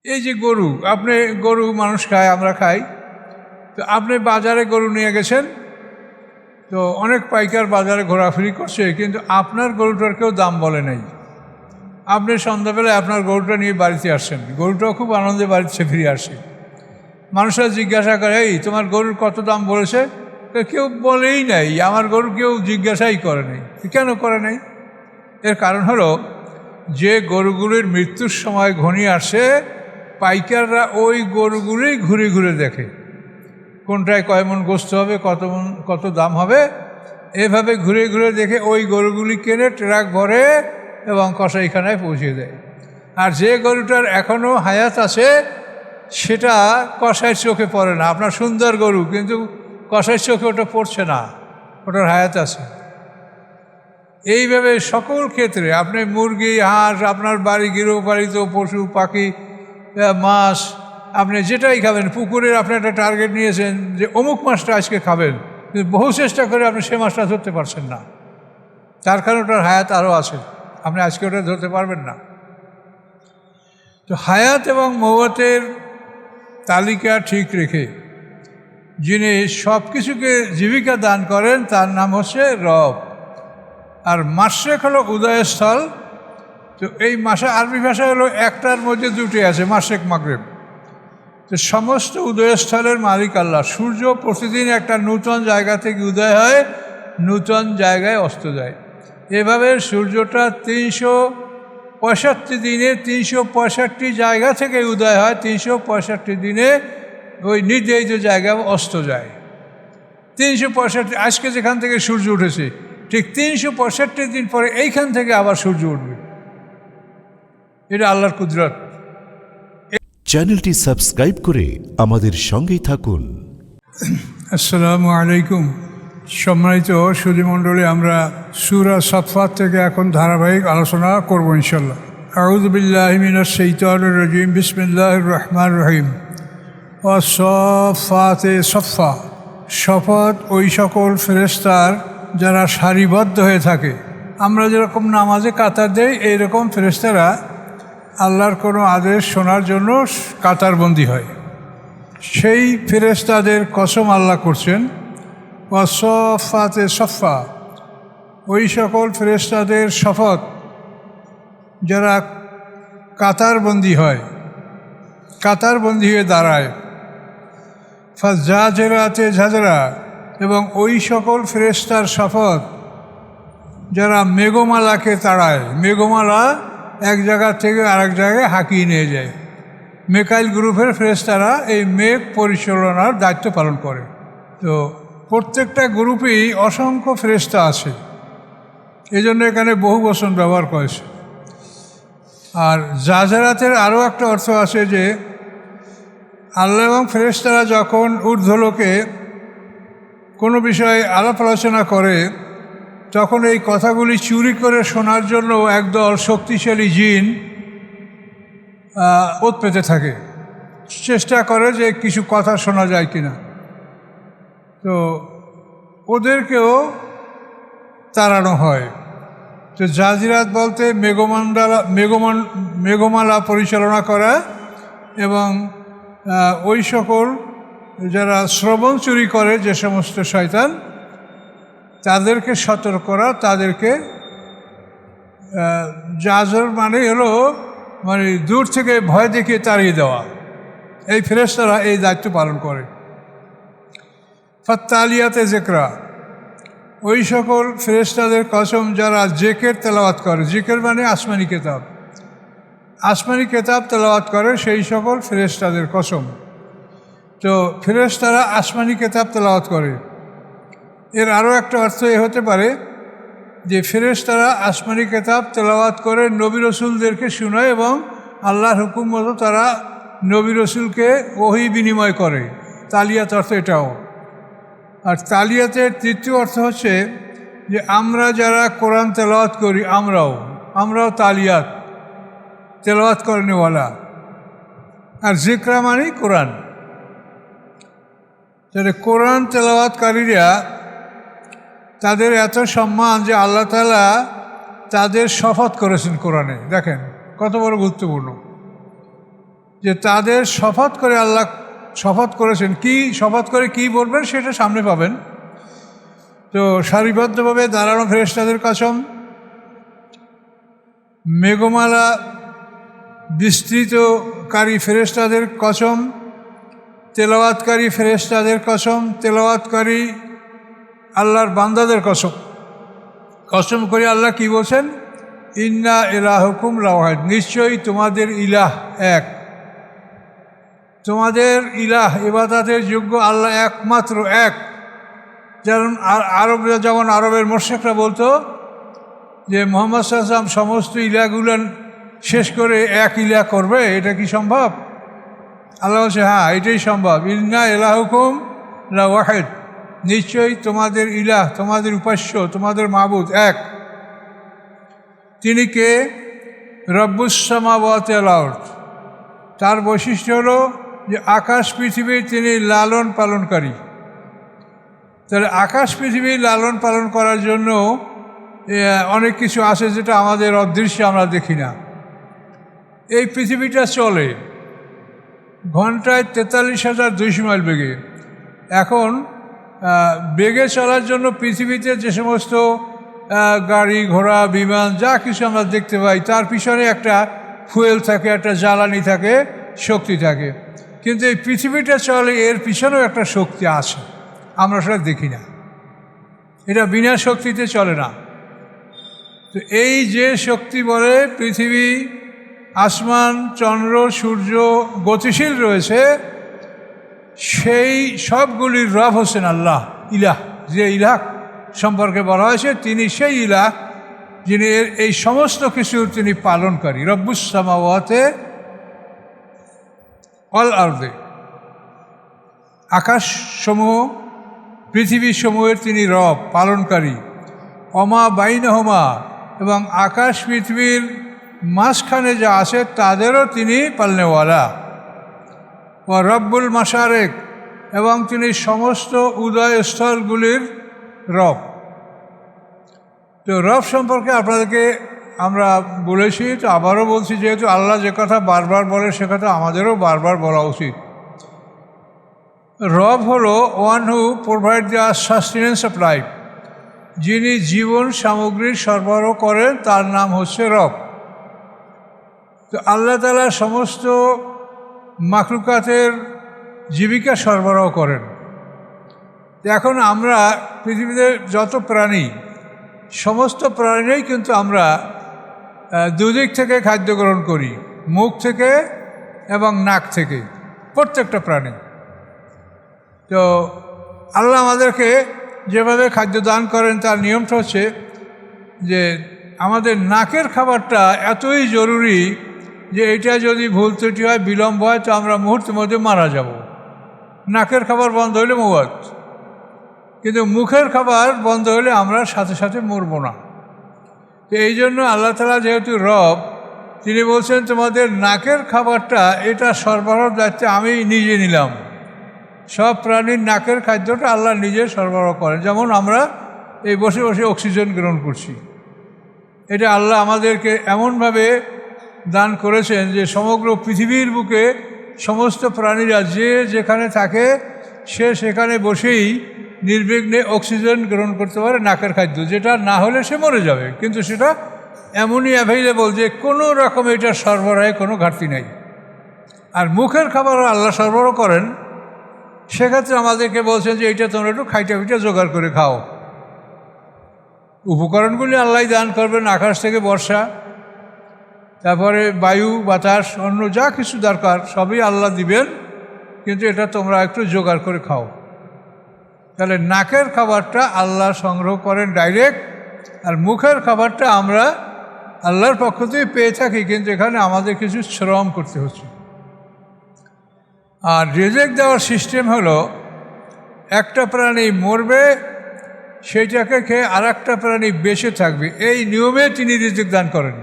এই যে গরু, আপনি গরু মানুষ খায়, আমরা খাই, তো আপনি বাজারে গরু নিয়ে গেছেন, তো অনেক পাইকার বাজারে ঘোরাফেরি করছে, কিন্তু আপনার গরুটার কেউ দাম বলে নাই। আপনি সন্ধ্যাবেলায় আপনার গরুটা নিয়ে বাড়িতে আসছেন, গরুটাও খুব আনন্দে বাড়িতে ফিরে আসে। মানুষরা জিজ্ঞাসা করে, এই তোমার গরুর কত দাম বলেছে? কেউ বলেই নাই, আমার গরু কেউ জিজ্ঞাসাই করে নাই। কেন করে নাই? এর কারণ হলো, যে গরুগুলির মৃত্যুর সময় ঘনিয়ে আসে, পাইকাররা ওই গরুগুলোই ঘুরে ঘুরে দেখে কোনটায় কয় মণ গোস্ত হবে, কত দাম হবে, এভাবে ঘুরে ঘুরে দেখে ওই গরুগুলি কেনে, ট্রাক ভরে এবং কসাইখানায় পৌঁছে দেয়। আর যে গরুটার এখনও হায়াত আছে সেটা কসাইয়ের চোখে পড়ে না। আপনার সুন্দর গরু, কিন্তু কসাইয়ের চোখে ওটা পড়ছে না, ওটার হায়াত আছে। এইভাবে সকল ক্ষেত্রে আপনি মুরগি, হাঁস, আপনার বাড়ি গৃহপালিত পশু পাখি, মাছ, আপনি যেটাই খাবেন, পুকুরের আপনি একটা টার্গেট নিয়েছেন যে অমুক মাছটা আজকে খাবেন, কিন্তু বহু চেষ্টা করে আপনি সে মাছটা ধরতে পারছেন না, তার কারণ ওটার হায়াত আরও আছে, আপনি আজকে ওটা ধরতে পারবেন না। তো হায়াত এবং মওয়াতের তালিকা ঠিক রেখে যিনি সব কিছুকে জীবিকা দান করেন তার নাম হচ্ছে রব। আর মাশরেক হলো উদয়স্থল। তো এই মাসে আরবি ভাষা হলো একটার মধ্যে দুটি আছে, মাশরেক মাগরিব। তো সমস্ত উদয়স্থলের মালিক আল্লাহ। সূর্য প্রতিদিন একটা নূতন জায়গা থেকে উদয় হয়, নূতন জায়গায় অস্ত যায়। এভাবে সূর্যটা 365 দিনে 365 জায়গা থেকে উদয় হয়, 365 দিনে ওই নির্ধারিত জায়গায় অস্ত যায়। 365, আজকে যেখান থেকে সূর্য উঠেছে ঠিক 365 দিন পরে এইখান থেকে আবার সূর্য উঠবে। এটা আল্লাহর কুদরত। চ্যানেলটি সাবস্ক্রাইব করে আমাদের সঙ্গেই থাকুন। আসসালামু আলাইকুম। সম্মানিত সুধীমণ্ডলী, আমরা সূরা সাফফাত থেকে এখন ধারাবাহিক আলোচনা করব ইনশাল্লাহ। আউযু বিল্লাহি মিনাশ শাইতানির রাজিম। বিসমিল্লাহির রহমানির রহিম। ওয়াস-সাফফাতি সাফফা। শপথ ওই সকল ফেরেশতার যারা সারিবদ্ধ হয়ে থাকে। আমরা যেরকম নামাজে কাতার দেই, এইরকম ফেরেশতারা আল্লাহর কোনো আদেশ শোনার জন্য কাতারবন্দি হয়। সেই ফেরেশতাদের কসম আল্লাহ করছেন। ওয়াস-সাফফাতি সাফফা। ওই সকল ফেরেশতাদের শপথ যারা কাতারবন্দি হয়, কাতারবন্দি হয়ে দাঁড়ায়। ফাজ্জাজিরাতে ঝাজরা। এবং ওই সকল ফেরেশতার শপথ যারা মেঘমালাকে তাড়ায়। মেঘমালা এক জায়গা থেকে আরেক জায়গায় হাঁকিয়ে নিয়ে যায়। মিকাইল গ্রুপের ফেরেশতারা এই মেঘ পরিচালনার দায়িত্ব পালন করে। তো প্রত্যেকটা গ্রুপেই অসংখ্য ফেরেশতা আছে, এই জন্য এখানে বহু বচন ব্যবহার করেছে। আর জাজরাতের আরও একটা অর্থ আছে যে আল্লাহ এবং ফেরেশতারা যখন ঊর্ধ্বলোকে কোনো বিষয়ে আলাপ আলোচনা করে, তখন এই কথাগুলি চুরি করে শোনার জন্য একদল শক্তিশালী জিন ওত পেতে থাকে, চেষ্টা করে যে কিছু কথা শোনা যায় কিনা। তো ওদেরকেও তাড়ানো হয়। তো জাজিরাত বলতে মেঘমালা পরিচালনা করা এবং ওই সকল যারা শ্রবণ চুরি করে, যে সমস্ত শয়তান, তাদেরকে সতর্ক করা, তাদেরকে জাজর মানে হলো দূর থেকে ভয় দেখিয়ে তাড়িয়ে দেওয়া। এই ফেরেশতারা এই দায়িত্ব পালন করে। ফাত্তালিয়াতে যিকরা। ওই সকল ফেরেশতাদের কসম যারা জিকির তেলাওয়াত করে। জিকির মানে আসমানি কিতাব, আসমানি কিতাব তেলাওয়াত করে, সেই সকল ফেরেশতাদের কসম। তো ফেরেশতারা আসমানি কিতাব তেলাওয়াত করে। এর আরও একটা অর্থ এ হতে পারে যে ফেরেশতারা আসমানি কিতাব তেলাওয়াত করে নবী রসুলদেরকে শোনায় এবং আল্লাহর হুকুম মতো তারা নবী রসুলকে ওহী বিনিময় করে। তালিয়াত অর্থ এটাও। আর তালিয়াতের তৃতীয় অর্থ হচ্ছে যে আমরা যারা কোরআন তেলাওয়াত করি, আমরাও তালিয়াত, তেলাওয়াত করেনেওয়ালা। আর জিকরা মানে কোরআন। তাহলে কোরআন তেলাওয়াতকারীরা, তাদের এত সম্মান যে আল্লাহ তাআলা তাদের শপথ করেছেন কোরআনে। দেখেন কত বড় গুরুত্বপূর্ণ। যে তাদের শপথ করে আল্লাহ শপথ করেছেন, কি শপথ করে কি বলবেন সেটা সামনে পাবেন। তো সারিবদ্ধভাবে দাঁড়ানো ফেরেশতাদের কসম, মেঘমালা বিস্তৃতকারী ফেরেশতাদের কসম, তেলাওয়াতকারী ফেরেশতাদের কসম, তেলাওয়াতকারী আল্লাহর বান্দাদের কসম। কসম করে আল্লাহ কি বলছেন? ইন্না ইলাহুকুম লাওয়াহিদ, নিশ্চয়ই তোমাদের ইলাহ এক। তোমাদের ইলাহ ইবাদতের যোগ্য আল্লাহ একমাত্র এক। যেমন আরবের মোশরিকরা বলতো যে মুহাম্মদ সাল্লাল্লাহু আলাইহি ওয়াসাল্লাম সমস্ত ইলাহগুলো শেষ করে এক ইলাহ করবে, এটা কি সম্ভব? আল্লাহ বলছে হ্যাঁ, এটাই সম্ভব। ইন্না ইলাহুকুম লাওয়াহিদ, নিশ্চয়ই তোমাদের ইলাহ, তোমাদের উপাস্য, তোমাদের মাবুদ এক। তিনি কে? রব্বুস সামাওয়াতি ওয়াল আরদ। তার বৈশিষ্ট্য হলো যে আকাশ পৃথিবীর তিনি লালন পালনকারী। তাহলে আকাশ পৃথিবী লালন পালন করার জন্য অনেক কিছু আছে যেটা আমাদের অদৃশ্য, আমরা দেখি না। এই পৃথিবীটা চলে ঘন্টায় 43,200 মাইল বেগে। এখন বেগে চলার জন্য পৃথিবীতে যে সমস্ত গাড়ি ঘোড়া বিমান যা কিছু আমরা দেখতে পাই, তার পিছনে একটা ফুয়েল থাকে, একটা জ্বালানি থাকে, শক্তি থাকে। কিন্তু এই পৃথিবীটা চলে, এর পিছনেও একটা শক্তি আছে, আমরা সেটা দেখি না। এটা বিনা শক্তিতে চলে না। তো এই যে শক্তি বলে পৃথিবী, আসমান, চন্দ্র, সূর্য গতিশীল রয়েছে, সেই সবগুলির রব হোসেন আল্লাহ। ইলাহ, যে ইলাহ সম্পর্কে বলা হয়েছে তিনি সেই ইলাহ যিনি এই সমস্ত কিছুর তিনি পালনকারী। রব্বুস সামাওয়াতি ওয়াল আরদ, আকাশসমূহ পৃথিবীসমূহের তিনি রব, পালনকারী। অমা বাইনহুমা, এবং আকাশ পৃথিবীর মাঝখানে যা আছে তাদেরও তিনি পালনেওয়ালা। ও রব্বুল মাশারেক, এবং তিনি সমস্ত উদয়স্থলগুলির রব। তো রব সম্পর্কে আপনাদেরকে আমরা বলেছি, তো আবারও বলছি, যেহেতু আল্লাহ যে কথা বারবার বলে সে কথা আমাদেরও বারবার বলা উচিত। রব হলো one who provide the sustenance of life, যিনি জীবন সামগ্রীর সরবরাহ করেন, তার নাম হচ্ছে রব। তো আল্লাহ তাআলা সমস্ত মাখলুকাতের জীবিকা সরবরাহ করেন। এখন আমরা পৃথিবীতে যত প্রাণী, সমস্ত প্রাণীই কিন্তু আমরা দুদিক থেকে খাদ্য গ্রহণ করি, মুখ থেকে এবং নাক থেকে, প্রত্যেকটা প্রাণী। তো আল্লাহ আমাদেরকে যেভাবে খাদ্য দান করেন তার নিয়মটা হচ্ছে যে আমাদের নাকের খাবারটা এতই জরুরি যে এটা যদি ভুল ত্রুটি হয়, বিলম্ব হয়, তো আমরা মুহূর্তের মধ্যে মারা যাব। নাকের খাবার বন্ধ হলে মওয়াত, কিন্তু মুখের খাবার বন্ধ হলে আমরা সাথে সাথে মরব না। তো এই জন্য আল্লাহ তাআলা যেহেতু রব, তিনি বলছেন তোমাদের নাকের খাবারটা এটা সরবরাহের দায়িত্ব আমি নিজে নিলাম। সব প্রাণীর নাকের খাদ্যটা আল্লাহ নিজে সরবরাহ করেন। যেমন আমরা এই বসে বসে অক্সিজেন গ্রহণ করছি, এটা আল্লাহ আমাদেরকে এমনভাবে দান করেছেন যে সমগ্র পৃথিবীর বুকে সমস্ত প্রাণীরা যে যেখানে থাকে সে সেখানে বসেই নির্বিঘ্নে অক্সিজেন গ্রহণ করতে পারে নাকের খাদ্য, যেটা না হলে সে মরে যাবে। কিন্তু সেটা এমনই অ্যাভেলেবল যে কোনো রকম এটা সরবরাহে কোনো ঘাটতি নেই। আর মুখের খাবারও আল্লাহ সরবরাহ করেন, সেক্ষেত্রে আমাদেরকে বলছেন যে এইটা তোমরা একটু খাইটা পিঠা জোগাড় করে খাও। উপকরণগুলি আল্লাহ দান করবেন, আকাশ থেকে বর্ষা, তারপরে বায়ু বাতাস, অন্য যা কিছু দরকার সবই আল্লাহ দিবেন, কিন্তু এটা তোমরা একটু জোগাড় করে খাও। তাহলে নাকের খাবারটা আল্লাহ সংগ্রহ করেন ডাইরেক্ট, আর মুখের খাবারটা আমরা আল্লাহর পক্ষ থেকে পেয়ে থাকি, কিন্তু এখানে আমাদের কিছু শ্রম করতে হচ্ছে। আর রিজিক দেওয়ার সিস্টেম হলো একটা প্রাণী মরবে, সেইটাকে খেয়ে আর একটা প্রাণী বেঁচে থাকবে, এই নিয়মে তিনি রিজিক দান করেন।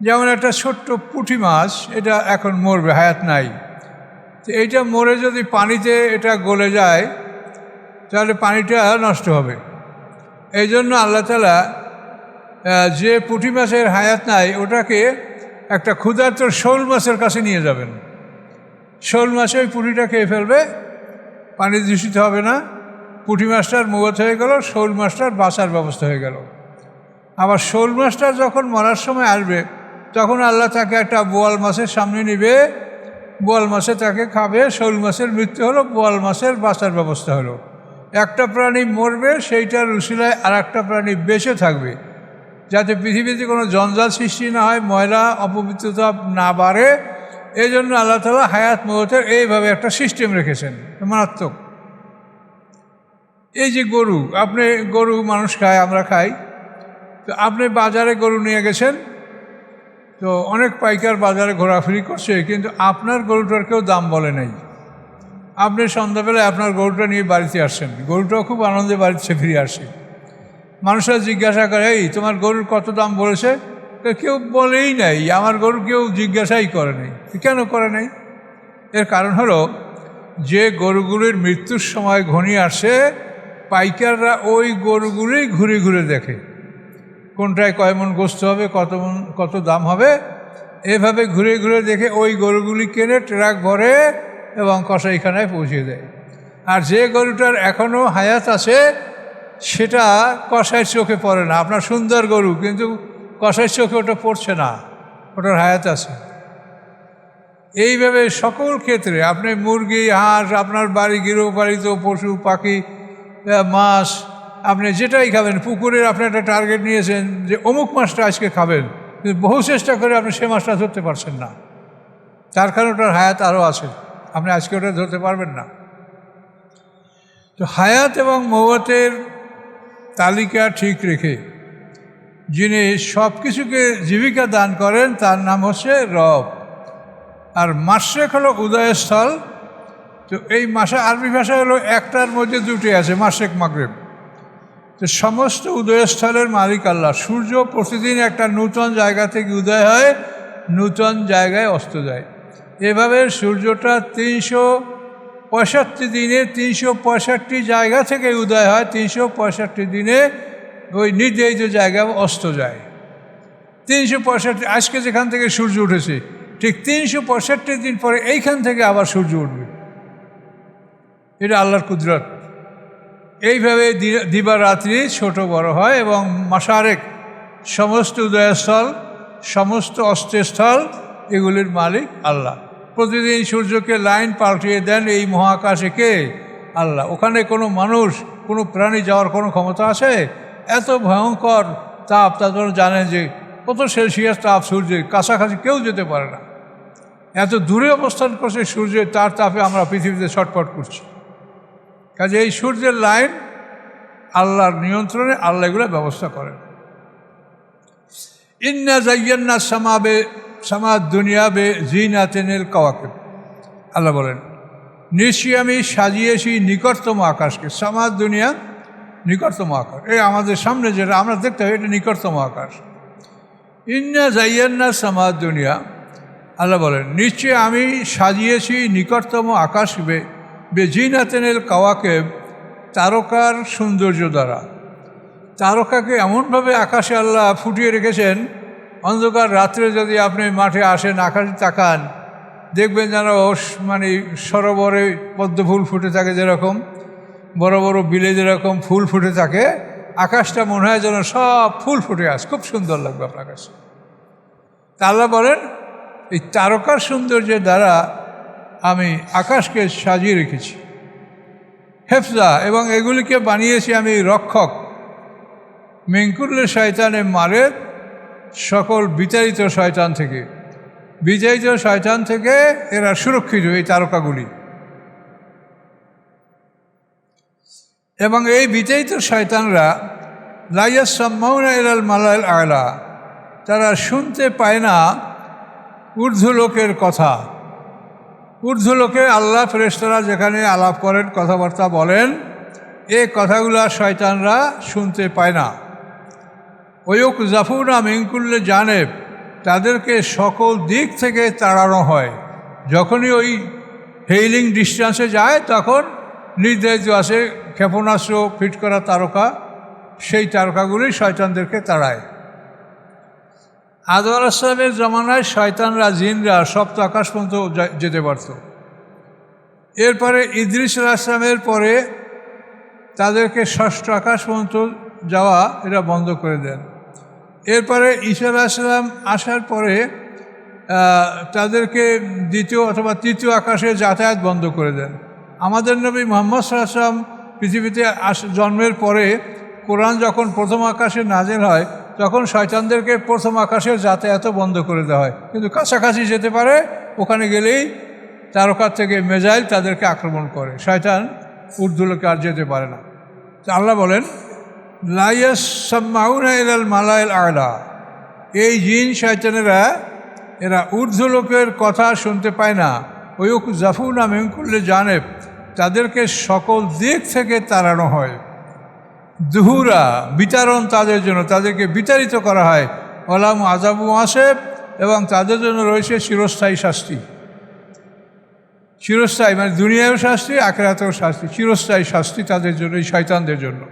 যেমন একটা ছোট্ট পুঁটি মাছ, এটা এখন মরবে, হায়াত নাই, তো এইটা মরে যদি পানিতে এটা গলে যায় তাহলে পানিটা নষ্ট হবে। এই জন্য আল্লাহ তাআলা যে পুঁটি মাছের হায়াত নাই ওটাকে একটা ক্ষুধার্ত শোল মাছের কাছে নিয়ে যাবেন, শোল মাছে ওই পুঁটিটা খেয়ে ফেলবে, পানি দূষিত হবে না, পুঁটি মাছটার মৌত হয়ে গেল, শোল মাছটার বাঁচার ব্যবস্থা হয়ে গেল। আবার শোল মাছটা যখন মরার সময় আসবে তখন আল্লাহ তাকে একটা বোয়াল মাছের সামনে নিবে, বোয়াল মাছে তাকে খাবে, শোল মাছের মৃত্যু হলো, বোয়াল মাছের বাঁচার ব্যবস্থা হলো। একটা প্রাণী মরবে, সেইটার উশিলায় আর একটা প্রাণী বেঁচে থাকবে, যাতে পৃথিবীতে কোনো জঞ্জাল সৃষ্টি না হয়, ময়লা অপবিত্রতা না বাড়ে। এই জন্য আল্লাহ তাআলা হায়াত মওতের এইভাবে একটা সিস্টেম রেখেছেন মারাত্মক। এই যে গরু, আপনি গরু মানুষ খায়, আমরা খাই, তো আপনি বাজারে গরু নিয়ে গেছেন, তো অনেক পাইকার বাজারে ঘোরাফেরি করছে, কিন্তু আপনার গরুটার কেউ দাম বলে নাই। আপনি সন্ধ্যাবেলায় আপনার গরুটা নিয়ে বাড়িতে আসছেন, গরুটাও খুব আনন্দে বাড়িতে ফিরে আসে। মানুষরা জিজ্ঞাসা করে, এই তোমার গরুর কত দাম বলেছে? কেউ বলেই নাই, আমার গরু কেউ জিজ্ঞাসাই করে নাই। কেন করে নাই? এর কারণ হলো, যে গরুগুলির মৃত্যুর সময় ঘনিয়ে আসে, পাইকাররা ওই গরুগুলোই ঘুরে ঘুরে দেখে, কোনটায় কয় মণ গোস্ত হবে, কত দাম হবে, এভাবে ঘুরে ঘুরে দেখে ওই গরুগুলি কেনে, ট্রাক ভরে এবং কসাইখানায় পৌঁছে দেয়। আর যে গরুটার এখনও হায়াত আছে সেটা কসাইয়ের চোখে পড়ে না। আপনার সুন্দর গরু, কিন্তু কসাইয়ের চোখে ওটা পড়ছে না, ওটার হায়াত আছে। এইভাবে সকল ক্ষেত্রে আপনি মুরগি, হাঁস, আপনার বাড়ি গৃহপালিত পশু পাখি, মাছ, আপনি যেটাই খাবেন, পুকুরের আপনি একটা টার্গেট নিয়েছেন যে অমুক মাছটা আজকে খাবেন, কিন্তু বহু চেষ্টা করে আপনি সে মাছটা ধরতে পারছেন না, তার কারণ ওটার হায়াত আরও আছে, আপনি আজকে ওটা ধরতে পারবেন না। তো হায়াত এবং মওতের তালিকা ঠিক রেখে যিনি সব কিছুকে জীবিকা দান করেন তার নাম হচ্ছে রব। আর মাশরেক হলো উদয়স্থল। তো এই মাসে আরবি ভাষা হলো একটার মধ্যে দুটি আছে, মাশরেক মাগরিব। তো সমস্ত উদয়স্থলের মালিক আল্লাহ। সূর্য প্রতিদিন একটা নূতন জায়গা থেকে উদয় হয়, নূতন জায়গায় অস্ত যায়। এভাবে সূর্যটা 365 দিনে 365 জায়গা থেকে উদয় হয়, 365 দিনে ওই নির্ধারিত জায়গায় অস্ত যায়। 365, আজকে যেখান থেকে সূর্য উঠেছে ঠিক 365 দিন পরে এইখান থেকে আবার সূর্য উঠবে। এটা আল্লাহর কুদরত। এইভাবে দিবারাত্রি ছোট বড় হয় এবং মাশারেক সমস্ত উদয়স্থল, সমস্ত অস্ত্রস্থল, এগুলির মালিক আল্লাহ। প্রতিদিন সূর্যকে লাইন পাল্টিয়ে দেন এই মহাকাশে কে? আল্লাহ। ওখানে কোনো মানুষ, কোনো প্রাণী যাওয়ার কোনো ক্ষমতা আছে? এত ভয়ঙ্কর তাপ, তাদের জানেন যে কত সেলসিয়াস তাপ সূর্যের, কাছাকাছি কেউ যেতে পারে না। এত দূরে অবস্থান করছে সূর্যের, তার তাপে আমরা পৃথিবীতে ছটফট করছি। কাজে এই সূর্যের লাইন আল্লাহর নিয়ন্ত্রণে, আল্লাহ এগুলো ব্যবস্থা করেন। ইন্না যায়্যান্না সামা দুনিয়া বে জিনাতিনিল কাওয়াকিব, আল্লাহ বলেন নিশ্চয়ই আমি সাজিয়েছি নিকটতম আকাশকে। সামা দুনিয়া, নিকটতম আকাশ, এই আমাদের সামনে যেটা আমরা দেখতে হবে, এটা নিকটতম আকাশ। ইন্না যায়্যান্না সামা দুনিয়া, আল্লাহ বলেন নিশ্চয়ই আমি সাজিয়েছি নিকটতম আকাশ বে জিনাতিনিল কাওয়াকিব, তারকার সৌন্দর্য দ্বারা। তারকাকে এমনভাবে আকাশে আল্লাহ ফুটিয়ে রেখেছেন, অন্ধকার রাত্রে যদি আপনি মাঠে আসেন, আকাশে তাকান, দেখবেন যেন মানে সরোবরে পদ্ম ফুল ফুটে থাকে, যেরকম বড় বড় বিলে যেরকম ফুল ফুটে থাকে, আকাশটা মনে হয় যেন সব ফুল ফুটে আসে, খুব সুন্দর লাগবে আপনার কাছে। তা আল্লাহ বলেন এই তারকার সৌন্দর্যের দ্বারা আমি আকাশকে সাজিয়ে রেখেছি, হেফজা, এবং এগুলিকে বানিয়েছি আমি রক্ষক, মিনকুল্লে শয়তানে মারে, সকল বিতাড়িত শয়তান থেকে। বিতাড়িত শয়তান থেকে এরা সুরক্ষিত, এই তারকাগুলি। এবং এই বিতাড়িত শয়তানরা লাইয়াসমাউনা ইলাল মালাইল আলা, তারা শুনতে পায় না ঊর্ধ্বলোকের কথা। ঊর্ধ্বলোকে আল্লাহ ফেরেশতারা যেখানে আলাপ করেন, কথাবার্তা বলেন, এই কথাগুলো শয়তানরা শুনতে পায় না। ওয়ুক জাফুনা মিনকুল্লে জানেব, তাদেরকে সকল দিক থেকে তাড়ানো হয়। যখনই ওই হেইলিং ডিস্টেন্সে যায় তখন নির্ধারিত আছে ক্ষেপণাস্ত্র ফিট করা তারকা, সেই তারকাগুলি শয়তানদেরকে তাড়ায়। আদম আলাইহিস সালামের জমানায় শয়তানরা জিনরা সপ্ত আকাশ পর্যন্ত যেতে পারত। এরপরে ইদ্রিস আলাইহিস সালামের পরে তাদেরকে ষষ্ঠ আকাশ পর্যন্ত যাওয়া এরা বন্ধ করে দেন। এরপরে ঈসা আলাইহিস সালাম আসার পরে তাদেরকে দ্বিতীয় অথবা তৃতীয় আকাশে যাতায়াত বন্ধ করে দেন। আমাদের নবী মুহাম্মদ সাল্লাল্লাহু আলাইহি ওয়াসাল্লাম পৃথিবীতে জন্মের পরে কোরআন যখন প্রথম আকাশে নাযিল হয় তখন শয়তানদেরকে প্রথম আকাশের যাতায়াতও বন্ধ করে দেওয়া হয়, কিন্তু কাছাকাছি যেতে পারে, ওখানে গেলেই তারকা থেকে মেজাইল তাদেরকে আক্রমণ করে, শয়তান ঊর্ধ্বলোকে আর যেতে পারে না। তো আল্লাহ বলেন লা ইয়াসমাউনা ইলাল মালাইল আ'লা, এই জিন শয়তানেরা এরা ঊর্ধ্বলোকের কথা শুনতে পায় না। ওয়ুক জাফুনা মিন কুল্লি জানেব, তাদেরকে সকল দিক থেকে তাড়ানো হয়। দুহুরা, বিতাড়ন তাদের জন্য, তাদেরকে বিতাড়িত করা হয়। ওলাম আযাবু আসেব, এবং তাদের জন্য রয়েছে চিরস্থায়ী শাস্তি। চিরস্থায়ী মানে দুনিয়ায়ও শাস্তি, আখিরাতেও শাস্তি, চিরস্থায়ী শাস্তি তাদের জন্য, এই শয়তানদের জন্য।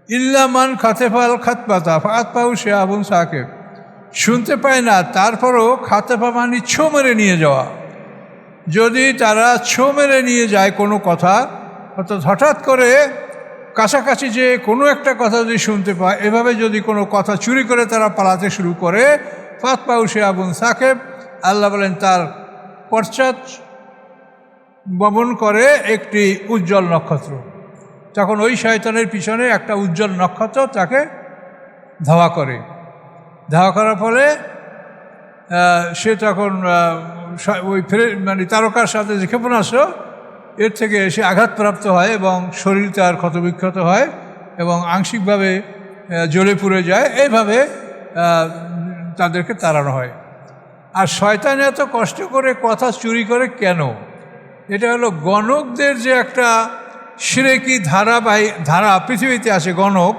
ইল্লা মান খাতেফাল খাতপাতা ফাতপাউ শিহাবুন সাকিব, শুনতে পায় না তারপরও খাতেফা মানে ছো মেরে নিয়ে যাওয়া। যদি তারা ছো মেরে নিয়ে যায় কোনো কথা, অর্থাৎ হঠাৎ করে কাছাকাছি যে কোনো একটা কথা যদি শুনতে পায়, এভাবে যদি কোনো কথা চুরি করে তারা পালাতে শুরু করে, ফাতপাউ শিহাবুন সাকিব, আল্লাহ বলেন তার পশ্চাৎ বমন করে একটি উজ্জ্বল নক্ষত্র। তখন ওই শয়তানের পিছনে একটা উজ্জ্বল নক্ষত্র তাকে ধাওয়া করে। ধাওয়া করার ফলে সে তখন ওই মানে তারকার সাথে যে ক্ষেপণাস্ত্র, এর থেকে সে আঘাতপ্রাপ্ত হয় এবং শরীর তার ক্ষতবিক্ষত হয় এবং আংশিকভাবে জ্বলে পুড়ে যায়। এইভাবে তাদেরকে তাড়ানো হয়। আর শয়তান এত কষ্ট করে কথা চুরি করে কেন? এটা হলো গণকদের যে একটা শিরকি ধারা পৃথিবীতে আছে। গণক,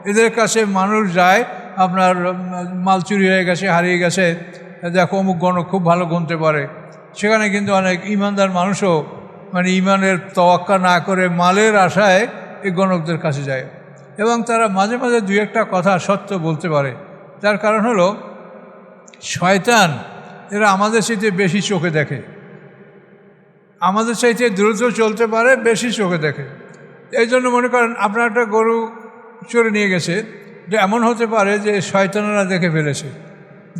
এদের কাছে মানুষ যায়, আপনার মাল চুরি হয়ে গেছে, হারিয়ে গেছে, দেখো অমুক গণক খুব ভালো গুনতে পারে। সেখানে কিন্তু অনেক ইমানদার মানুষও মানে ইমানের তোয়াক্কা না করে মালের আশায় এই গণকদের কাছে যায়, এবং তারা মাঝে মাঝে দুই একটা কথা সত্য বলতে পারে। তার কারণ হলো শয়তান এরা আমাদের চাইতে বেশি চোখে দেখে, আমাদের চাইতে দ্রুত চলতে পারে, বেশি চোখে দেখে। এই জন্য মনে করেন আপনার একটা গরু চড়ে নিয়ে গেছে, যে এমন হতে পারে যে শয়তানেরা দেখে ফেলেছে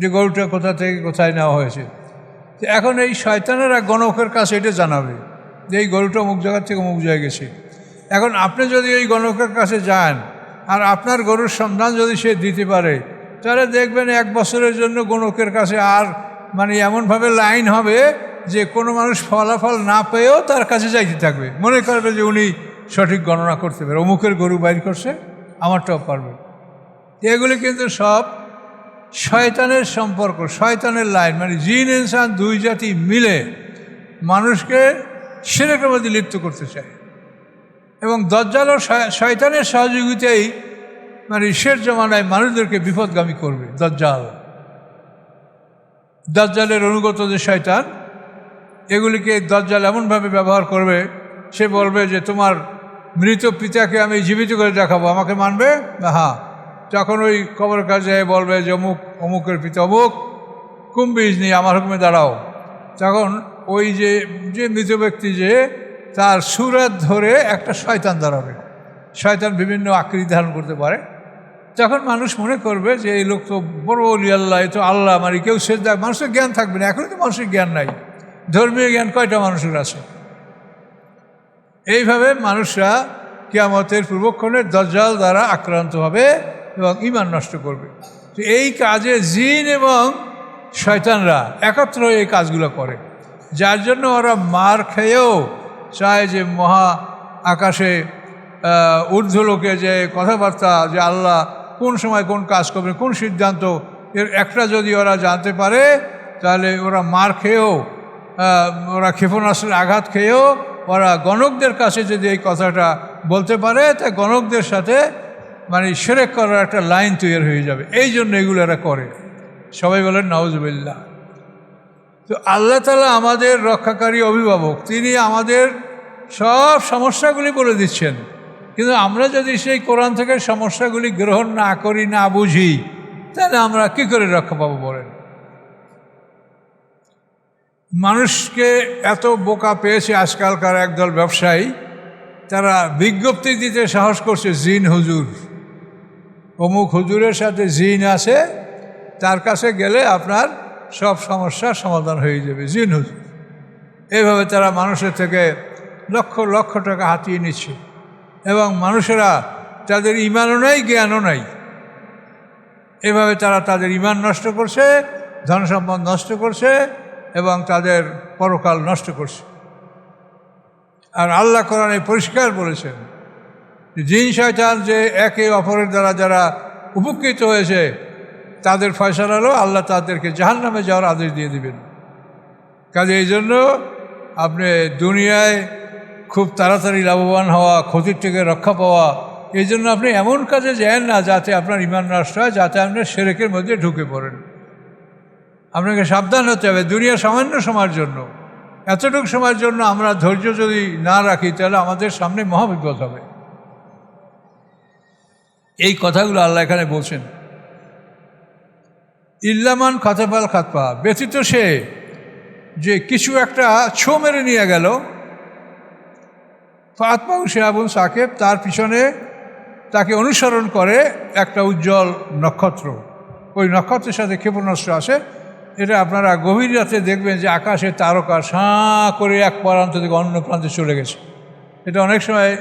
যে গরুটা কোথা থেকে কোথায় নেওয়া হয়েছে। তো এখন এই শয়তানেরা গণকের কাছে এটা জানাবে যে এই গরুটা অমুক জায়গার থেকে অমুক জায়গায় গেছে। এখন আপনি যদি এই গণকের কাছে যান আর আপনার গরুর সন্ধান যদি সে দিতে পারে, তাহলে দেখবেন 1 বছরের জন্য গণকের কাছে আর মানে এমনভাবে লাইন হবে যে কোনো মানুষ ফলাফল না পেয়েও তার কাছে যাইতে থাকবে, মনে করবে যে উনি সঠিক গণনা করতে পারে, অমুকের গরু বাইর করছে, আমারটাও পারবে। এগুলি কিন্তু সব শয়তানের সম্পর্ক, শয়তানের লাইন, মানে জিন ইনসান দুই জাতি মিলে মানুষকে শিরকের মধ্যে লিপ্ত করতে চায়। এবং দাজ্জাল ও শয়তানের সহযোগিতায় মানে শেষ জমানায় মানুষদেরকে বিপদগামী করবে। দাজ্জালের অনুগত যে শয়তান, এগুলিকে দাজ্জাল এমনভাবে ব্যবহার করবে, সে বলবে যে তোমার মৃত পিতাকে আমি জীবিত করে দেখাবো, আমাকে মানবে? হ্যাঁ। তখন ওই কবরের কাছে বলবে যে অমুকের পিতা অমুক, কুম্বিজ নিয়ে আমার হুকুমে দাঁড়াও। তখন ওই যে মৃত ব্যক্তি যে তার সুরাত ধরে একটা শয়তান দাঁড়াবে। শয়তান বিভিন্ন আকৃতি ধারণ করতে পারে। তখন মানুষ মনে করবে যে এই লোক তো বড় ওলি আল্লাহ, এ তো আল্লাহ, মানে কেউ সেজদা, মানুষের জ্ঞান থাকবে না। এখনই তো মানুষের জ্ঞান নাই, ধর্মীয় জ্ঞান কয়টা মানুষের আছে? এইভাবে মানুষরা কিয়ামতের পূর্বক্ষণে দাজ্জাল দ্বারা আক্রান্ত হবে এবং ঈমান নষ্ট করবে। তো এই কাজে জিন এবং শয়তানরা একত্র এই কাজগুলো করে, যার জন্য ওরা মার খেয়েও চায় যে মহা আকাশে ঊর্ধ্বলোকে যে কথাবার্তা, যে আল্লাহ কোন সময় কোন কাজ করবে, কোন সিদ্ধান্ত, এর একটা যদি ওরা জানতে পারে, তাহলে ওরা মার খেয়েও, ওরা ক্ষেপণাস্ত্রের আঘাত খেয়েও ওরা গণকদের কাছে যদি এই কথাটা বলতে পারে, তাই গণকদের সাথে মানে শিরক করার একটা লাইন তৈরি হয়ে যাবে। এই জন্য এগুলো এরা করে। সবাই বলেন নাউজুবিল্লাহ। তো আল্লাহ তাআলা আমাদের রক্ষাকারী অভিভাবক, তিনি আমাদের সব সমস্যাগুলি বলে দিচ্ছেন, কিন্তু আমরা যদি সেই কোরআন থেকে সমস্যাগুলি গ্রহণ না করি, না বুঝি, তাহলে আমরা কী করে রক্ষা পাবো বলেন? মানুষকে এত বোকা পেয়েছে আজকালকার একদল ব্যবসায়ী, তারা বিজ্ঞপ্তি দিতে সাহস করছে জিন হুজুর, অমুক হুজুরের সাথে জিন আছে, তার কাছে গেলে আপনার সব সমস্যার সমাধান হয়ে যাবে, জিন হুজুর। এইভাবে তারা মানুষের থেকে লক্ষ লক্ষ টাকা হাতিয়ে নিচ্ছে এবং মানুষেরা তাদের ইমানও নাই, জ্ঞানও নাই। এভাবে তারা তাদের ইমান নষ্ট করছে, ধন সম্পদ নষ্ট করছে এবং তাদের পরকাল নষ্ট করছে। আর আল্লাহ কোরআনে পরিষ্কার বলেছেন জিন শয়তান যে একে অপরের দ্বারা যারা উপকৃত হয়েছে তাদের ফয়সালা হলো আল্লাহ তাদেরকে জাহান্নামে যাওয়ার আদেশ দিয়ে দিবেন। কাজে এই জন্য আপনি দুনিয়ায় খুব তাড়াতাড়ি লাভবান হওয়া, ক্ষতির থেকে রক্ষা পাওয়া, এই জন্য আপনি এমন কাজে যান না যাতে আপনার ইমান নষ্ট হয়, যাতে আপনি শিরকের মধ্যে ঢুকে পড়েন। আপনাকে সাবধান হতে হবে। দুনিয়া সামান্য সময়ের জন্য, এতটুকু সময়ের জন্য আমরা ধৈর্য যদি না রাখি তাহলে আমাদের সামনে মহাবিপদ হবে। এই কথাগুলো আল্লাহ এখানে বলছেন। ইল্লামান খাতাপাল খাতপা, ব্যতীত সে যে কিছু একটা ছো মেরে নিয়ে গেল, ফাতমাউ শিহাবুন সাকিব, তার পিছনে তাকে অনুসরণ করে একটা উজ্জ্বল নক্ষত্র। ওই নক্ষত্রের সাথে ক্ষেপণাস্ত্র আসে। এটা আপনারা গভীর রাতে দেখবেন যে আকাশে তারকা সাঁ করে এক প্রান্ত থেকে অন্য প্রান্তে চলে গেছে। এটা অনেক সময়,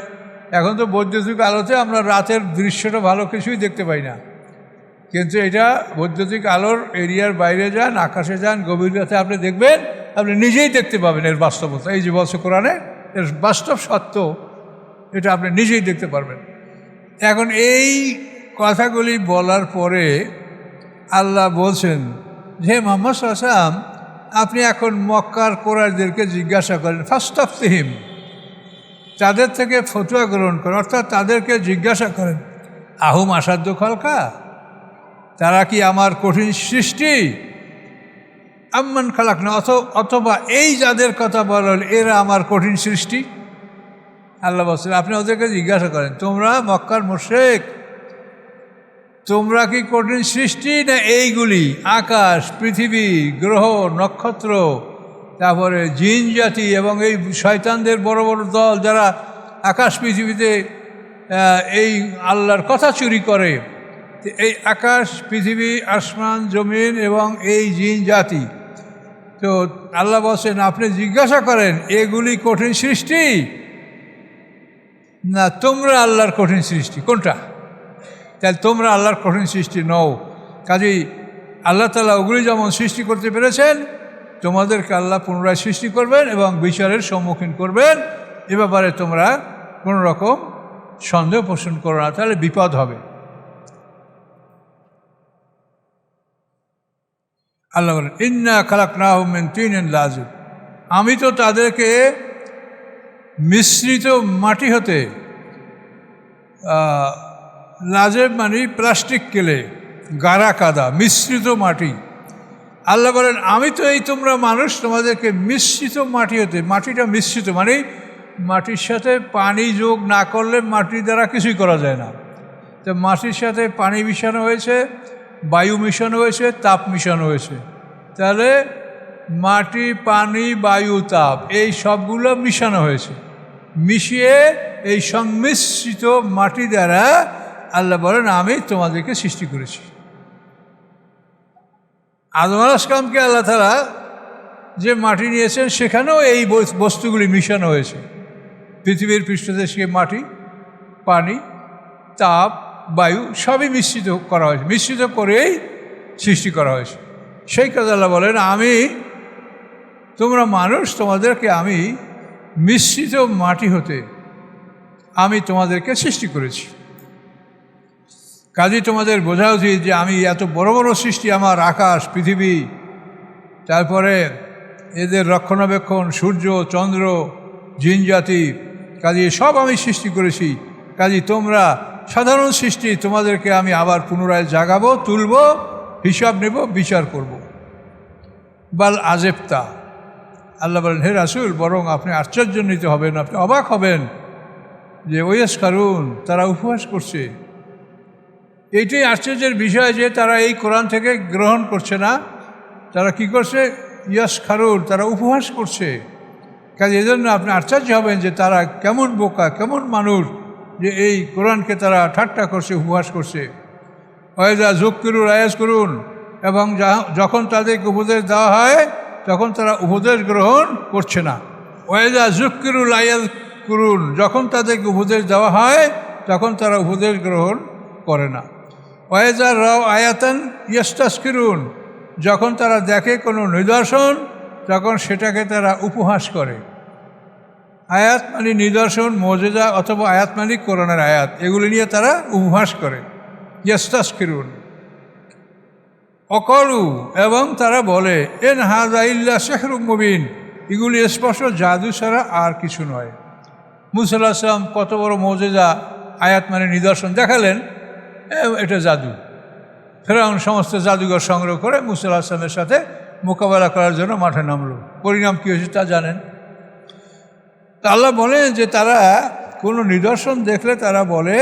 এখন তো বৈদ্যুতিক আলোতে আমরা রাতের দৃশ্যটা ভালো কিছুই দেখতে পাই না, কিন্তু এটা বৈদ্যুতিক আলোর এরিয়ার বাইরে যান, আকাশে যান, গভীর রাতে আপনি দেখবেন, আপনি নিজেই দেখতে পাবেন এর বাস্তবতা। এই যে বলছে কোরআনে, এর বাস্তব সত্য, এটা আপনি নিজেই দেখতে পারবেন। এখন এই কথাগুলি বলার পরে আল্লাহ বলছেন যে মুহাম্মদ সাল্লাল্লাহু আলাইহি ওয়াসাল্লাম, আপনি এখন মক্কার কোরাইশদেরকে জিজ্ঞাসা করেন, ফাস্তাফতিহিম, তাদের থেকে ফতোয়া গ্রহণ করেন, অর্থাৎ তাদেরকে জিজ্ঞাসা করেন, আহুম আসাধ্য খলকা, তারা কি আমার কঠিন সৃষ্টি, আম্মান খালাক না, অথবা এই যাদের কথা বলেন এরা আমার কঠিন সৃষ্টি। আল্লাহ বলছেন আপনি ওদেরকে জিজ্ঞাসা করেন, তোমরা মক্কার মুশরিক, তোমরা কি কঠিন সৃষ্টি না এইগুলি আকাশ, পৃথিবী, গ্রহ, নক্ষত্র, তারপরে জিন জাতি এবং এই শয়তানদের বড় বড় দল যারা আকাশ পৃথিবীতে এই আল্লাহর কথা চুরি করে, এই আকাশ, পৃথিবী, আসমান, জমিন এবং এই জিন জাতি। তো আল্লাহ বলছেন আপনি জিজ্ঞাসা করেন এগুলি কঠিন সৃষ্টি না তোমরা আল্লাহর কঠিন সৃষ্টি, কোনটা? তাহলে তোমরা আল্লাহর কঠিন সৃষ্টি নও। কাজেই আল্লাহ তাআলা ওগুলি যেমন সৃষ্টি করতে পেরেছেন, তোমাদেরকে আল্লাহ পুনরায় সৃষ্টি করবেন এবং বিচারের সম্মুখীন করবেন। এ ব্যাপারে তোমরা কোনো রকম সন্দেহ পোষণ করো না, তাহলে বিপদ হবে। আল্লাহ বলেন ইন্না খালাকনাহুম মিন তিনিন লাযিব, আমি তো তাদেরকে মিশ্রিত মাটি হতে, লাজেব মানে প্লাস্টিক কেলে, গাড়া কাদা, মিশ্রিত মাটি। আল্লাহ বলেন আমি তো এই তোমরা মানুষ, তোমাদেরকে মিশ্রিত মাটি হতে, মাটিটা মিশ্রিত মানে মাটির সাথে পানি যোগ না করলে মাটির দ্বারা কিছুই করা যায় না। তো মাটির সাথে পানি মিশানো হয়েছে, বায়ু মিশানো হয়েছে, তাপ মিশানো হয়েছে। তাহলে মাটি, পানি, বায়ু, তাপ এই সবগুলো মিশানো হয়েছে। মিশিয়ে এই সংমিশ্রিত মাটি দ্বারা আল্লাহ বলেন আমি তোমাদেরকে সৃষ্টি করেছি। আদম আলাইহিস সালামকে আল্লাহ তাআলা যে মাটি নিয়েছেন সেখানেও এই বস্তুগুলি মিশানো হয়েছে। পৃথিবীর পৃষ্ঠদেশে মাটি, পানি, তাপ, বায়ু সবই মিশ্রিত করা হয়েছে, মিশ্রিত করেই সৃষ্টি করা হয়েছে। সেই কাজ আল্লাহ বলেন আমি তোমরা মানুষ, তোমাদেরকে আমি মিশ্রিত মাটি হতে আমি তোমাদেরকে সৃষ্টি করেছি। কাজেই তোমাদের বোঝা উচিত যে আমি এত বড় বড় সৃষ্টি, আমার আকাশ, পৃথিবী, তারপরে এদের রক্ষণাবেক্ষণ, সূর্য, চন্দ্র, জিন জাতি, কাজেই সব আমি সৃষ্টি করেছি। কাজেই তোমরা সাধারণ সৃষ্টি, তোমাদেরকে আমি আবার পুনরায় জাগাবো, তুলব, হিসাব নেব, বিচার করব। বাল আজেবতা, আল্লাহ বলেন হে রাসূল বরং আপনি আশ্চর্যান্বিত হবেন, আপনি অবাক হবেন যে ওয়াস কারুন, তারা উপহাস করছে। এইটাই আশ্চর্যের বিষয় যে তারা এই কোরআন থেকে গ্রহণ করছে না, তারা কি করছে, ইয়াস খারুর, তারা উপহাস করছে। কাজে এজন্য আপনি আশ্চর্য হবেন যে তারা কেমন বোকা, কেমন মানুষ, যে এই কোরআনকে তারা ঠাট্টা করছে, উপহাস করছে। ওয়াইজা যুক্কিরুল আয়াস করুন, এবং যখন তাদেরকে উপদেশ দেওয়া হয় তখন তারা উপদেশ গ্রহণ করছে না। ওয়াইজা যুক্কিরুল আয়াস করুন, যখন তাদেরকে উপদেশ দেওয়া হয় তখন তারা উপদেশ গ্রহণ করে না। ওয়াইজা রাও আয়াতান ইয়াস্তাসকিরুন, যখন তারা দেখে কোনো নিদর্শন তখন সেটাকে তারা উপহাস করে। আয়াত মানে নিদর্শন, মুজিজা অথবা আয়াত মানে কোরআনের আয়াত, এগুলি নিয়ে তারা উপহাস করে। ইয়াস্তাসকিরুন অকলু, এবং তারা বলে এন হাযা ইল্লা সিহরুম মুবিন, এগুলি স্পষ্ট জাদু ছাড়া আর কিছু নয়। মূসা আলাইহিস সালাম কত বড় মুজিজা, আয়াত মানে নিদর্শন দেখালেন, এটা জাদু। ফেরাউন সমস্ত জাদুঘর সংগ্রহ করে মূসা আলাইহিস সালামের সাথে মোকাবেলা করার জন্য মাঠে নামলো। পরিণাম কী হয়েছে তা জানেন। তা আল্লাহ বলেন যে তারা কোনো নিদর্শন দেখলে তারা বলে,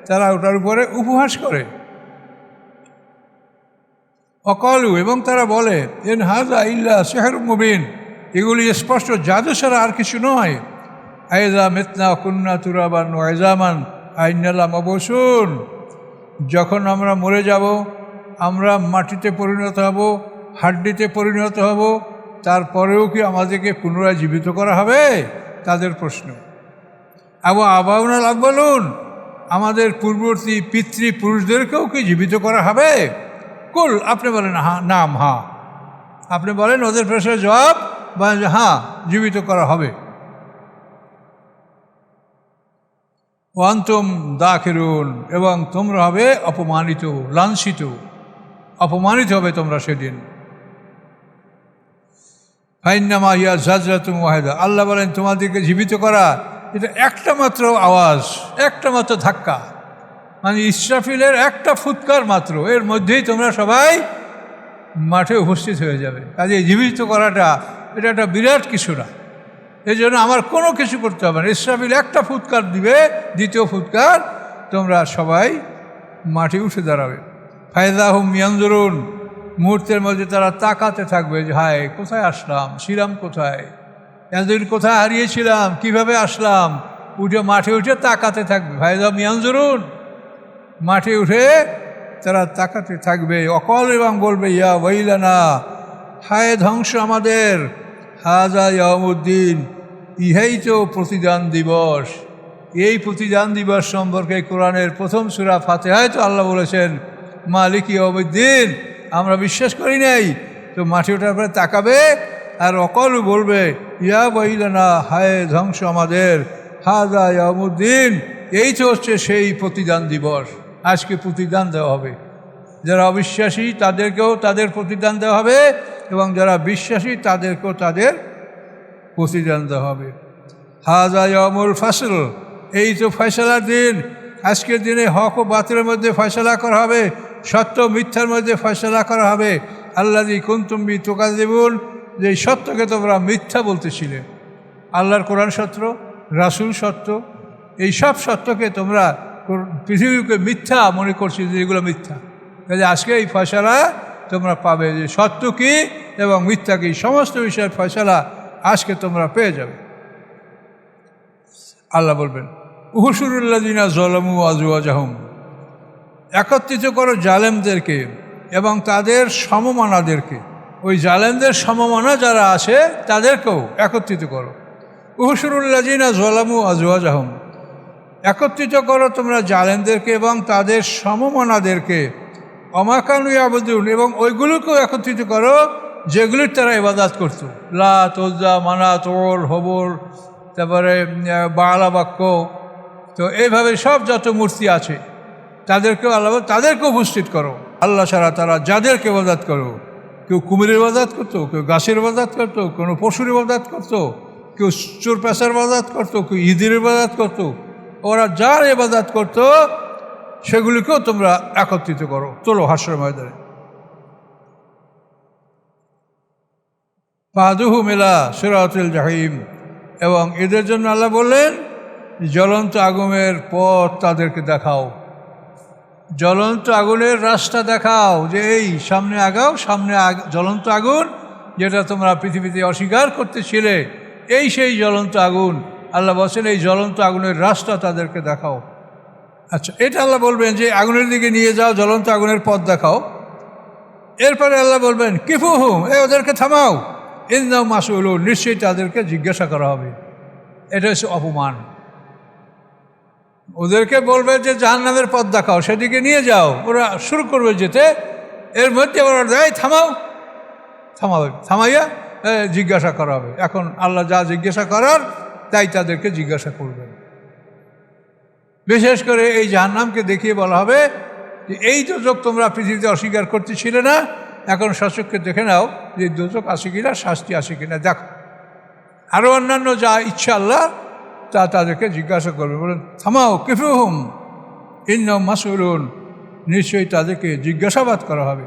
তারা ওটার উপরে উপহাস করে। অকালু, এবং তারা বলে এন হাযা ইল্লা সিহরুম মুবিন, এগুলি স্পষ্ট জাদু ছাড়া আর কিছু নয়। আইযা মিতনা কুন্না তুরাবান ওয়া ইযামান আইন্না লামাবুসুন, যখন আমরা মরে যাব, আমরা মাটিতে পরিণত হব, হাড্ডিতে পরিণত হব, তারপরেও কি আমাদেরকে পুনরায় জীবিত করা হবে? তাদের প্রশ্ন। আবু আবাউনাল আব্বালুন, আমাদের পূর্ববর্তী পিতৃপুরুষদেরকেও কি জীবিত করা হবে? কুল, আপনি বলেন হ্যাঁ, নাম হ্যাঁ, আপনি বলেন ওদের প্রশ্নের জবাব বলেন যে হ্যাঁ, জীবিত করা হবে। ওয়ান্তুম দাখিরুন, এবং তোমরা হবে অপমানিত, লাঞ্ছিত, অপমানিত হবে তোমরা সেদিন। ফাইন্নামা হিয়া জাজরাতুম ওয়াহিদা, আল্লাহ বলেন তোমাদেরকে জীবিত করা এটা একটা মাত্র আওয়াজ, একটা মাত্র ধাক্কা, মানে ইসরাফিলের একটা ফুৎকার মাত্র, এর মধ্যেই তোমরা সবাই মাঠে উপস্থিত হয়ে যাবে। কাজে জীবিত করাটা এটা একটা বিরাট কিছু না, এই জন্য আমার কোনো কিছু করতে হবে না। ইসরাফিল একটা ফুৎকার দিবে, দ্বিতীয় ফুৎকার, তোমরা সবাই মাঠে উঠে দাঁড়াবে। ফায়দাহুম ইয়ানজুরুন, মুহূর্তের মধ্যে তারা তাকাতে থাকবে যে হায় কোথায় আসলাম, ছিলাম কোথায়, এতদিন কোথায় হারিয়েছিলাম, কিভাবে আসলাম, উঠে মাঠে উঠে তাকাতে থাকবে। ফায়দাহুম ইয়ানজুরুন, মাঠে উঠে তারা তাকাতে থাকবে। অকল, এবং বলবে ইয়া ওয়াইলানা, হায় ধ্বংস আমাদের, হাযা ইয়াউমুদ্দিন, ইহাই তো প্রতিদান দিবস। এই প্রতিদান দিবস সম্পর্কে কোরআনের প্রথম সূরা ফাতিহায় তো আল্লাহ বলেছেন মালিক ইয়াউমুদ্দিন, আমরা বিশ্বাস করি নাই। তো মাঠে ওঠার পরে তাকাবে আর অকলু বলবে ইয়া ওয়াইলানা, হায় ধ্বংস আমাদের, হাযা ইয়াউমুদ্দিন, এই তো হচ্ছে সেই প্রতিদান দিবস। আজকে প্রতিদান দেওয়া হবে, যারা অবিশ্বাসী তাদেরকেও তাদের প্রতিদান দেওয়া হবে, এবং যারা বিশ্বাসী তাদেরকেও তাদের প্রতিদান দেওয়া হবে। হাযা ইয়াউমুল ফাসল, এই তো ফয়সালার দিন। আজকের দিনে হক ও বাতিলের মধ্যে ফয়সালা করা হবে, সত্য মিথ্যার মধ্যে ফয়সালা করা হবে। আল্লাযী কুনতুম বিহি তুকাযযিবুন, যে সত্যকে তোমরা মিথ্যা বলতেছিলে। আল্লাহর কোরআন সত্য, রাসূল সত্য, এই সব সত্যকে তোমরা পৃথিবীকে মিথ্যা মনে করছি, যে এগুলো মিথ্যা। কাজে আজকে এই ফয়সালা তোমরা পাবে, যে সত্য কী এবং মিথ্যা কী, সমস্ত বিষয়ের ফয়সালা আজকে তোমরা পেয়ে যাবে। আল্লাহ বলবেন উহশুরুল্লাযিনা যালামু আজওয়াজাহুম, একত্রিত করো জালেমদেরকে এবং তাদের সমমানাদেরকে। ওই জালেমদের সমমানা যারা আছে তাদেরকেও একত্রিত করো। উহশুরুল্লাযিনা যালামু আজওয়াজাহুম, একত্রিত করো তোমরা জালেমদেরকে এবং তাদের সমমানাদেরকে। ওমা কানু ইয়াবুদুন, এবং ওইগুলোকেও একত্রিত করো যেগুলির তারা ইবাদত করতো। লাত, উজ্জা, মানাত, ওল, হবল, তারপরে বালা বাক্য, তো এইভাবে সব যত মূর্তি আছে তাদেরকেও আল্লাহ তাদেরকেও উপস্থিত করো। আল্লাহ ছাড়া তারা যাদেরকে ইবাদত করো, কেউ কুমিরের ইবাদত করতো, কেউ গাছের ইবাদত করতো, কোনো পশুর ইবাদত করতো, কেউ চোর পেশার ইবাদত করতো, কেউ ঈদের ইবাদত করতো, ওরা যার ইবাদত করতো সেগুলিকেও তোমরা একত্রিত করো। চলো হাসর ময়দানে। ফাহদুহুম ইলা সিরাতিল জাহিম, এবং এদের জন্য আল্লাহ বললেন জ্বলন্ত আগুনের পথ তাদেরকে দেখাও। জ্বলন্ত আগুনের রাস্তা দেখাও, যে এই সামনে আগাও, সামনে জ্বলন্ত আগুন, যেটা তোমরা পৃথিবীতে অস্বীকার করতেছিলে, এই সেই জ্বলন্ত আগুন। আল্লাহ বলছেন এই জ্বলন্ত আগুনের রাস্তা তাদেরকে দেখাও। আচ্ছা, এটা আল্লাহ বলবেন যে আগুনের দিকে নিয়ে যাও, জ্বলন্ত আগুনের পথ দেখাও। এরপরে আল্লাহ বলবেন কিফুহুম, ওদেরকে থামাও, ইন্নাহুম মাসউলুন, নিশ্চয়ই তাদেরকে জিজ্ঞাসা করা হবে। এটা হচ্ছে অপমান। ওদেরকে বলবে যে জাহান্নামের পথ দেখাও, সেদিকে নিয়ে যাও, ওরা শুরু করবে যেতে, এর মধ্যে ওরা দেয় থামাইয়া জিজ্ঞাসা করা হবে। এখন আল্লাহ যা জিজ্ঞাসা করার তাই তাদেরকে জিজ্ঞাসা করবেন। বিশেষ করে এই জাহান্নামকে দেখিয়ে বলা হবে যে এই দোজক তোমরা পৃথিবীতে অস্বীকার করতেছিলে না, এখন সচক্ষে দেখে নাও যে দোজক আছে কিনা, শাস্তি আছে কিনা দেখো। আরও অন্যান্য যা ইচ্ছা আল্লাহ তা তাদেরকে জিজ্ঞাসা করবে। বলেন থামাও, কিফুহুম ইন্নাহুম মাসউলুন, নিশ্চয়ই তাদেরকে জিজ্ঞাসাবাদ করা হবে।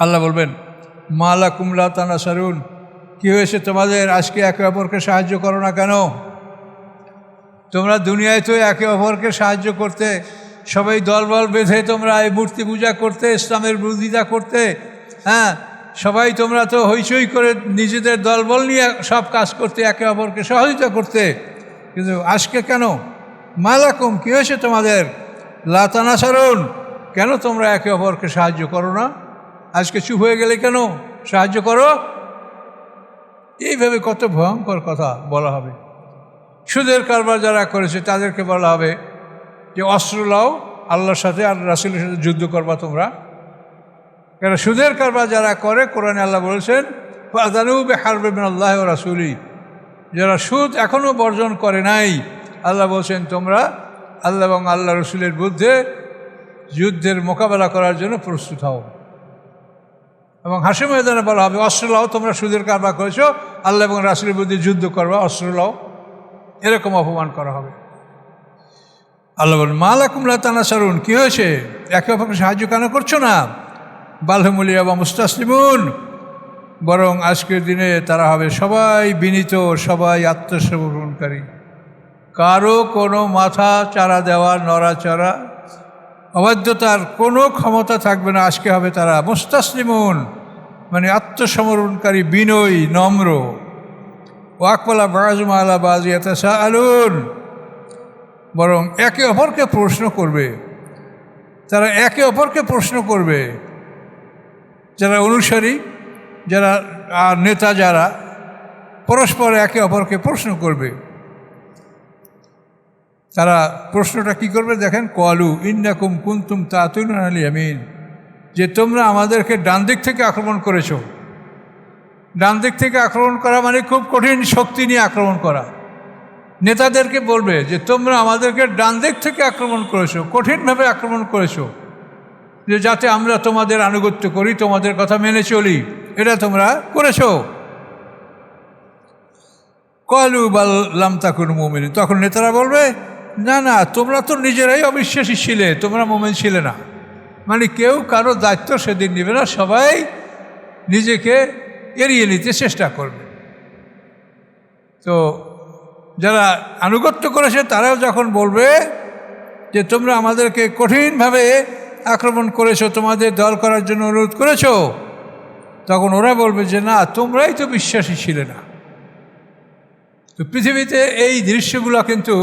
আল্লাহ বলবেন মা লাকুম লা তানাসারুন, কী হয়েছে তোমাদের, আজকে একে অপরকে সাহায্য করো না কেন? তোমরা দুনিয়ায় তো একে অপরকে সাহায্য করতে, সবাই দলবল বেঁধে তোমরা এই মূর্তি পূজা করতে, ইসলামের বিরোধিতা করতে, হ্যাঁ, সবাই তোমরা তো হইচই করে নিজেদের দলবল নিয়ে সব কাজ করতে, একে অপরকে সহযোগিতা করতে। কিন্তু আজকে কেন, মা লাকুম, কী হয়েছে তোমাদের, লা তানাসারুন, কেন তোমরা একে অপরকে সাহায্য করো না? আজকে চুপ হয়ে গেলে কেন, সাহায্য করো। এইভাবে কত ভয়ঙ্কর কথা বলা হবে। সুদের কারবার যারা করেছে তাদেরকে বলা হবে যে অস্ত্র লাও, আল্লাহর সাথে আর রাসূলের সাথে যুদ্ধ করবা তোমরা। কারণ সুদের কারবার যারা করে, কোরআনে আল্লাহ বলেছেন ফাযানু বিহারবিন মিনাল্লাহি ওয়া রাসূলি, যারা সুদ এখনও বর্জন করে নাই, আল্লাহ বলছেন তোমরা আল্লাহ এবং আল্লাহ রসুলের বিরুদ্ধে যুদ্ধের মোকাবেলা করার জন্য প্রস্তুত হও। এবং হাসির ময়দানে বলা হবে অস্ত্র লাও, তোমরা সুদের কারবার করেছো, আল্লাহ এবং রাসূলের বিরুদ্ধে যুদ্ধ করবা, অস্ত্র লাও। এরকম অপমান করা হবে। আল্লাহ বলেন মা লাকুম লা তানাসারুন, কী হয়েছে, একে অপরকে সাহায্য কেন করছো না? বাল হুমুল ইয়াওমা মুস্তাসলিমুন, বরং আজকের দিনে তারা হবে সবাই বিনীত, সবাই আত্মসমর্পণকারী, কারো কোনো মাথা চারা দেওয়ার, নড়াচড়া, অবাধ্যতার কোনো ক্ষমতা থাকবে না। আজকে হবে তারা মুস্তাসলিমুন, মানে আত্মসমর্পণকারী, বিনয়ী, নম্র। ওয়াকবালা বাযুহুম আলা বাযি ইয়াতাসাআলুন, বরং একে অপরকে প্রশ্ন করবে, তারা একে অপরকে প্রশ্ন করবে। যারা অনুসারী, যারা নেতা, যারা পরস্পর একে অপরকে প্রশ্ন করবে। তারা প্রশ্নটা কি করবে দেখেন, ক্বালু ইন্নাকুম কুনতুম তা'তুনা আল ইয়ামিন, যে তোমরা আমাদেরকে ডান দিক থেকে আক্রমণ করেছো। ডান দিক থেকে আক্রমণ করা মানে খুব কঠিন শক্তি নিয়ে আক্রমণ করা। নেতাদেরকে বলবে যে তোমরা আমাদেরকে ডান দিক থেকে আক্রমণ করেছো, কঠিনভাবে আক্রমণ করেছো, যে যাতে আমরা তোমাদের আনুগত্য করি, তোমাদের কথা মেনে চলি, এটা তোমরা করেছো। ক্বালু বাল লাম তাকুনু মুমিনিন, তখন নেতারা বলবে না না, তোমরা তো নিজেরাই অবিশ্বাসী ছিলে, তোমরা মুমিন ছিলে না। মানে কেউ কারো দায়িত্ব সেদিন নেবে না, সবাই নিজেকে এড়িয়ে নিতে চেষ্টা করবে। তো যারা আনুগত্য করেছে তারাও যখন বলবে যে তোমরা আমাদেরকে কঠিনভাবে আক্রমণ করেছো, তোমাদের দল করার জন্য অনুরোধ করেছো, তখন ওরা বলবে যে না, তোমরাই তো বিশ্বাসী ছিলে না। তো পৃথিবীতে এই দৃশ্যগুলো কিন্তু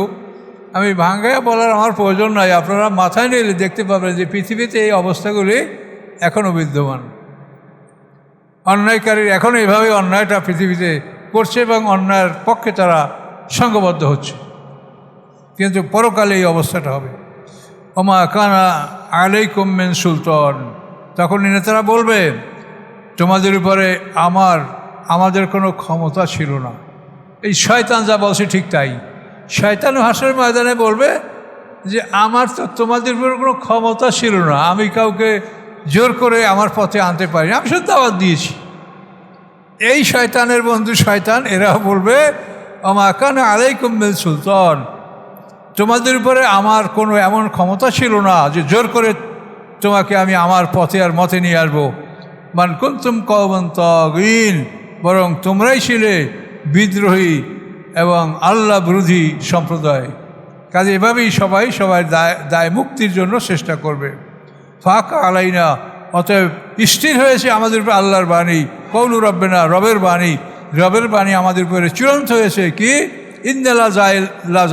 আমি ভাঙ্গায়া বলার আমার প্রয়োজন নয়, আপনারা মাথায় নিলে দেখতে পাবেন যে পৃথিবীতে এই অবস্থাগুলি এখনও বিদ্যমান। অন্যায়কারীর এখনও এভাবে অন্যায়টা পৃথিবীতে করছে এবং অন্যায়ের পক্ষে তারা সংঘবদ্ধ হচ্ছে, কিন্তু পরকালে এই অবস্থাটা হবে। ওমা কানা আলাইকুম মিন সুলতান, তখন নেতারা বলবে তোমাদের উপরে আমাদের কোনো ক্ষমতা ছিল না। এই শয়তান যা বলছে ঠিক তাই। শয়তান হাসরের ময়দানে বলবে যে আমার তো তোমাদের উপরে কোনো ক্ষমতা ছিল না, আমি কাউকে জোর করে আমার পথে আনতে পারি, আমি শুধু দাওয়াত দিয়েছি। এই শয়তানের বন্ধু শয়তান, এরা বলবে ওমা কানা আলাইকুম মিন সুলতান, তোমাদের উপরে আমার কোনো এমন ক্ষমতা ছিল না যে জোর করে তোমাকে আমি আমার পথে আর মতে নিয়ে আসবো। মান কুনতুম কওমান তাগীন, বরং তোমরাই ছিলে বিদ্রোহী এবং আল্লাহ বিরোধী সম্প্রদায়। কাজে এভাবেই সবাই দায় মুক্তির জন্য চেষ্টা করবে। ফাঁকা আলাইনা, অতএব স্থির হয়েছে আমাদের উপর আল্লাহর বাণী, কৌলু রব্বেনা, রবের বাণী আমাদের উপরে চূড়ান্ত হয়েছে কি, ইন্দালা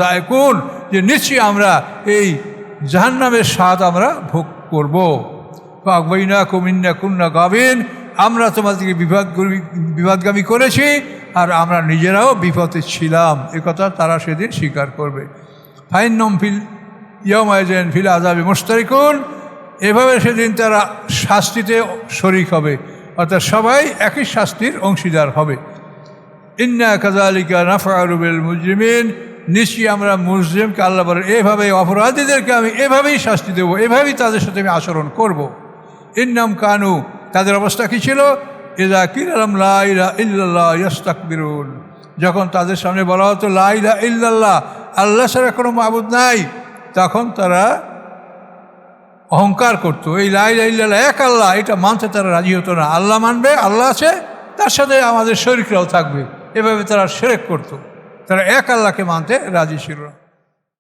জায়কুন, যে নিশ্চয়ই আমরা এই জাহান্নামের স্বাদ আমরা ভোগ করব। ফাকবাইনা কুমিন্না কুন্না গাবিন, আমরা তোমাদেরকে বিবাদগামী করেছি আর আমরা নিজেরাও বিপদে ছিলাম, একথা তারা সেদিন স্বীকার করবে। ফাইন্নম ফিল ইয়াউমাইযিন ফিল আযাবি মুশতারিকুন, এভাবে সেদিন তারা শাস্তিতে শরিক হবে, অর্থাৎ সবাই একই শাস্তির অংশীদার হবে। ইন্না কাযালিকা নাফআলু বিল মুজরিমিন, নিশ্চয়ই আমরা মুজরিমকে, আল্লাহ বলেন এভাবে অপরাধীদেরকে আমি এভাবেই শাস্তি দেবো, এভাবেই তাদের সাথে আমি আচরণ করব। ইন্নাম কানু, তাদের অবস্থা কী ছিল, ইযা কিলা লাহুম লা ইলাহা ইল্লাল্লাহ ইস্তাকবিরুন, যখন তাদের সামনে বলা হতো লা ইলাহা ইল্লাল্লাহ, আল্লাহ ছাড়া কোনো মাবুদ নাই, তখন তারা অহংকার করতো। এই লা ইলাহা ইল্লাল্লাহ, এক আল্লাহ, এটা মানতে তারা রাজি হতো না। আল্লাহ মানবে, আল্লাহ আছে, তার সাথে আমাদের শরীকরাও থাকবে, এভাবে তারা শিরক করতো, তারা এক আল্লাহকে মানতে রাজি ছিল না।